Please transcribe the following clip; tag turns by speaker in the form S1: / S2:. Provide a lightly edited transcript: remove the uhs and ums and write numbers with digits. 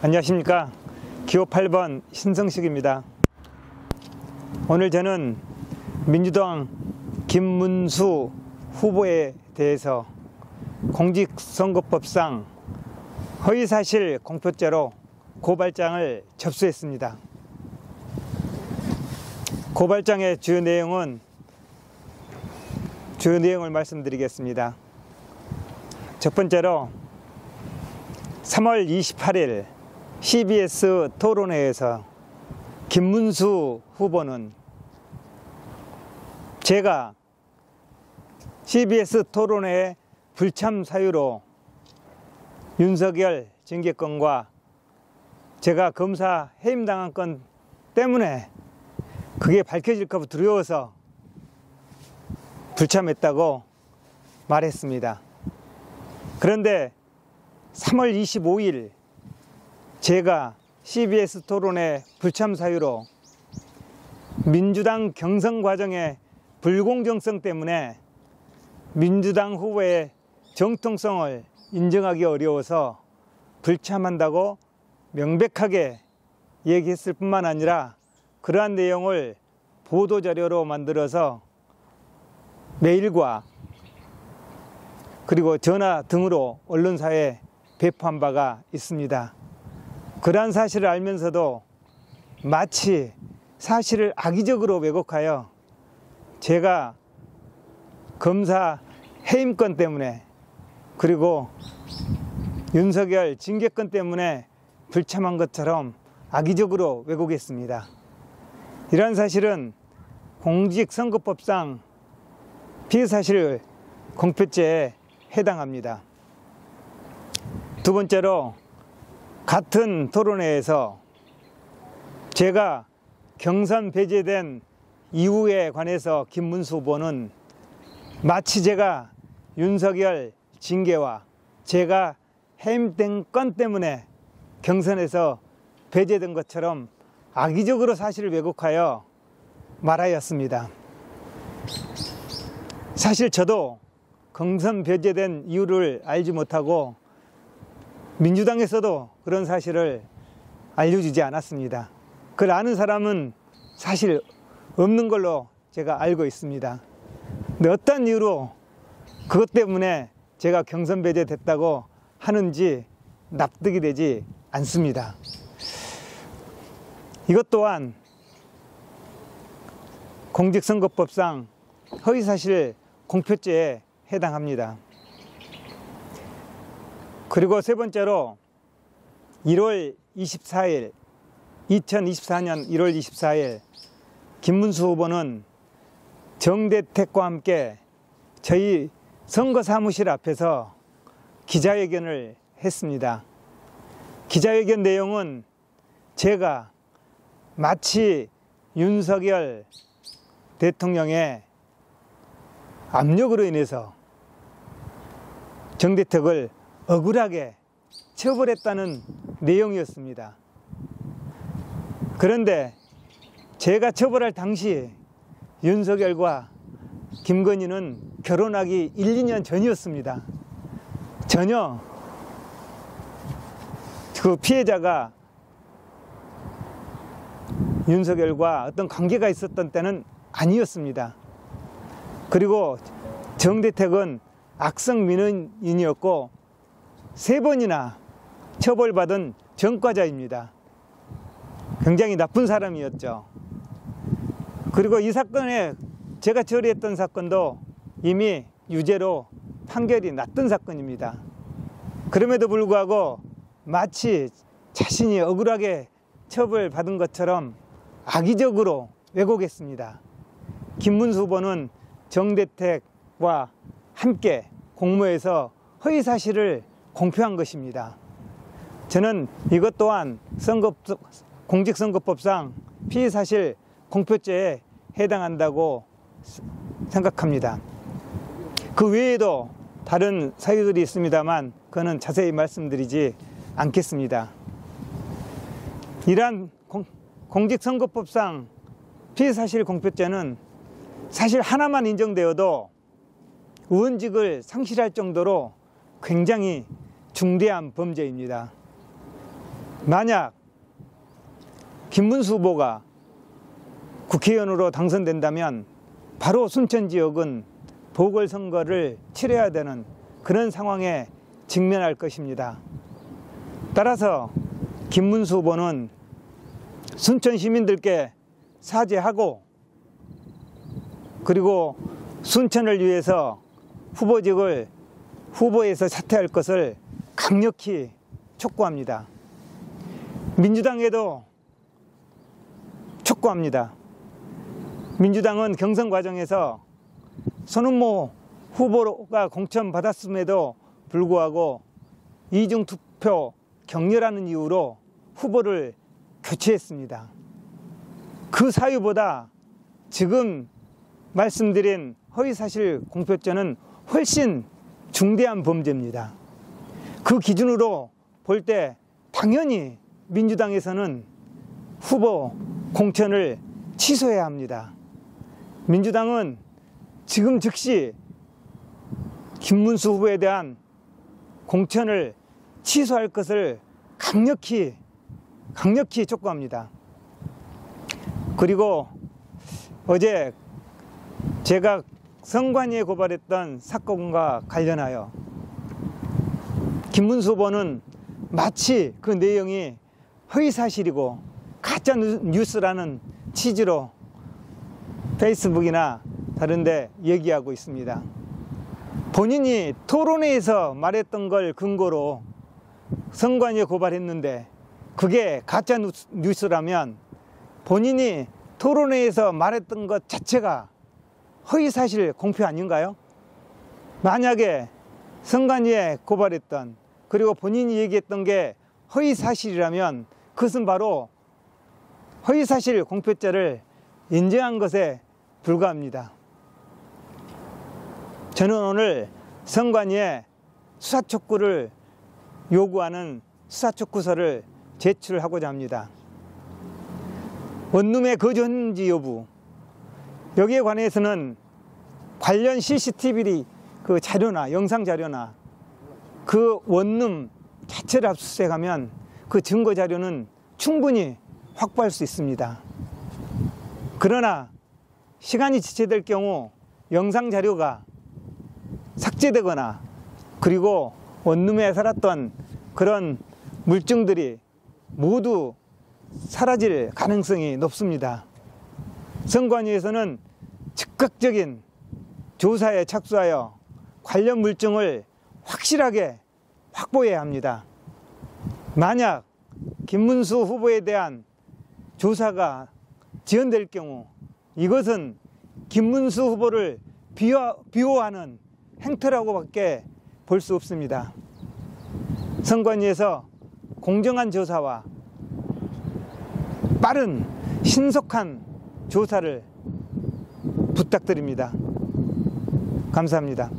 S1: 안녕하십니까. 기호 8번 신성식입니다. 오늘 저는 민주당 김문수 후보에 대해서 공직선거법상 허위사실 공표죄로 고발장을 접수했습니다. 고발장의 주요 내용을 말씀드리겠습니다. 첫 번째로 3월 28일 CBS 토론회에서 김문수 후보는 제가 CBS 토론회의 불참 사유로 윤석열 징계건과 제가 검사 해임당한 건 때문에 그게 밝혀질까 봐 두려워서 불참했다고 말했습니다. 그런데 3월 25일 제가 CBS 토론회 불참 사유로 민주당 경선 과정의 불공정성 때문에 민주당 후보의 정통성을 인정하기 어려워서 불참한다고 명백하게 얘기했을 뿐만 아니라 그러한 내용을 보도자료로 만들어서 메일과 그리고 전화 등으로 언론사에 배포한 바가 있습니다. 그러한 사실을 알면서도 마치 사실을 악의적으로 왜곡하여 제가 검사 해임권 때문에 그리고 윤석열 징계권 때문에 불참한 것처럼 악의적으로 왜곡했습니다. 이러한 사실은 공직선거법상 피의사실 공표죄에 해당합니다. 두 번째로 같은 토론회에서 제가 경선 배제된 이유에 관해서 김문수 후보는 마치 제가 윤석열 징계와 제가 해임된 건 때문에 경선에서 배제된 것처럼 악의적으로 사실을 왜곡하여 말하였습니다. 사실 저도 경선 배제된 이유를 알지 못하고 민주당에서도 그런 사실을 알려주지 않았습니다. 그걸 아는 사람은 사실 없는 걸로 제가 알고 있습니다. 근데 어떤 이유로 그것 때문에 제가 경선 배제됐다고 하는지 납득이 되지 않습니다. 이것 또한 공직선거법상 허위사실 공표죄에 해당합니다. 그리고 세 번째로 2024년 1월 24일 김문수 후보는 정대택과 함께 저희 선거사무실 앞에서 기자회견을 했습니다. 기자회견 내용은 제가 마치 윤석열 대통령의 압력으로 인해서 정대택을 억울하게 처벌했다는 내용이었습니다. 그런데 제가 처벌할 당시 윤석열과 김건희는 결혼하기 1, 2년 전이었습니다. 전혀 그 피해자가 윤석열과 어떤 관계가 있었던 때는 아니었습니다. 그리고 정대택은 악성 민원인이었고 3번이나 처벌받은 전과자입니다. 굉장히 나쁜 사람이었죠. 그리고 이 사건에 제가 처리했던 사건도 이미 유죄로 판결이 났던 사건입니다. 그럼에도 불구하고 마치 자신이 억울하게 처벌받은 것처럼 악의적으로 왜곡했습니다. 김문수 후보는 정대택과 함께 공모해서 허위사실을 공표한 것입니다. 저는 이것 또한 공직선거법상 피의사실 공표죄에 해당한다고 생각합니다. 그 외에도 다른 사유들이 있습니다만 그거는 자세히 말씀드리지 않겠습니다. 이러한 공직선거법상 피의사실 공표죄는 사실 하나만 인정되어도 의원직을 상실할 정도로 굉장히 중대한 범죄입니다. 만약 김문수 후보가 국회의원으로 당선된다면 바로 순천 지역은 보궐선거를 치러야 되는 그런 상황에 직면할 것입니다. 따라서 김문수 후보는 순천 시민들께 사죄하고, 그리고 순천을 위해서 후보에서 사퇴할 것을 강력히 촉구합니다. 민주당에도 촉구합니다. 민주당은 경선 과정에서 손은모 후보가 공천받았음에도 불구하고 이중투표 격려라는 이유로 후보를 교체했습니다. 그 사유보다 지금 말씀드린 허위사실 공표죄는 훨씬 중대한 범죄입니다. 그 기준으로 볼 때 당연히 민주당에서는 후보 공천을 취소해야 합니다. 민주당은 지금 즉시 김문수 후보에 대한 공천을 취소할 것을 강력히 촉구합니다. 그리고 어제 제가 선관위에 고발했던 사건과 관련하여 김문수 후보는 마치 그 내용이 허위사실이고 가짜뉴스라는 취지로 페이스북이나 다른 데 얘기하고 있습니다. 본인이 토론회에서 말했던 걸 근거로 선관위에 고발했는데 그게 가짜뉴스라면 본인이 토론회에서 말했던 것 자체가 허위사실 공표 아닌가요? 만약에 선관위에 고발했던, 그리고 본인이 얘기했던 게 허위사실이라면 그것은 바로 허위사실 공표죄를 인정한 것에 불과합니다. 저는 오늘 선관위에 수사촉구를 요구하는 수사촉구서를 제출하고자 합니다. 원룸의 거주했는지 여부, 여기에 관해서는 관련 CCTV 그 자료나 영상 자료나 그 원룸 자체를 압수수색하면 그 증거 자료는 충분히 확보할 수 있습니다. 그러나 시간이 지체될 경우 영상 자료가 삭제되거나, 그리고 원룸에 살았던 그런 물증들이 모두 사라질 가능성이 높습니다. 선관위에서는 즉각적인 조사에 착수하여 관련 물증을 확실하게 확보해야 합니다. 만약 김문수 후보에 대한 조사가 지연될 경우 이것은 김문수 후보를 비호하는 행태라고밖에 볼 수 없습니다. 선관위에서 공정한 조사와 빠른 신속한 조사를 부탁드립니다. 감사합니다.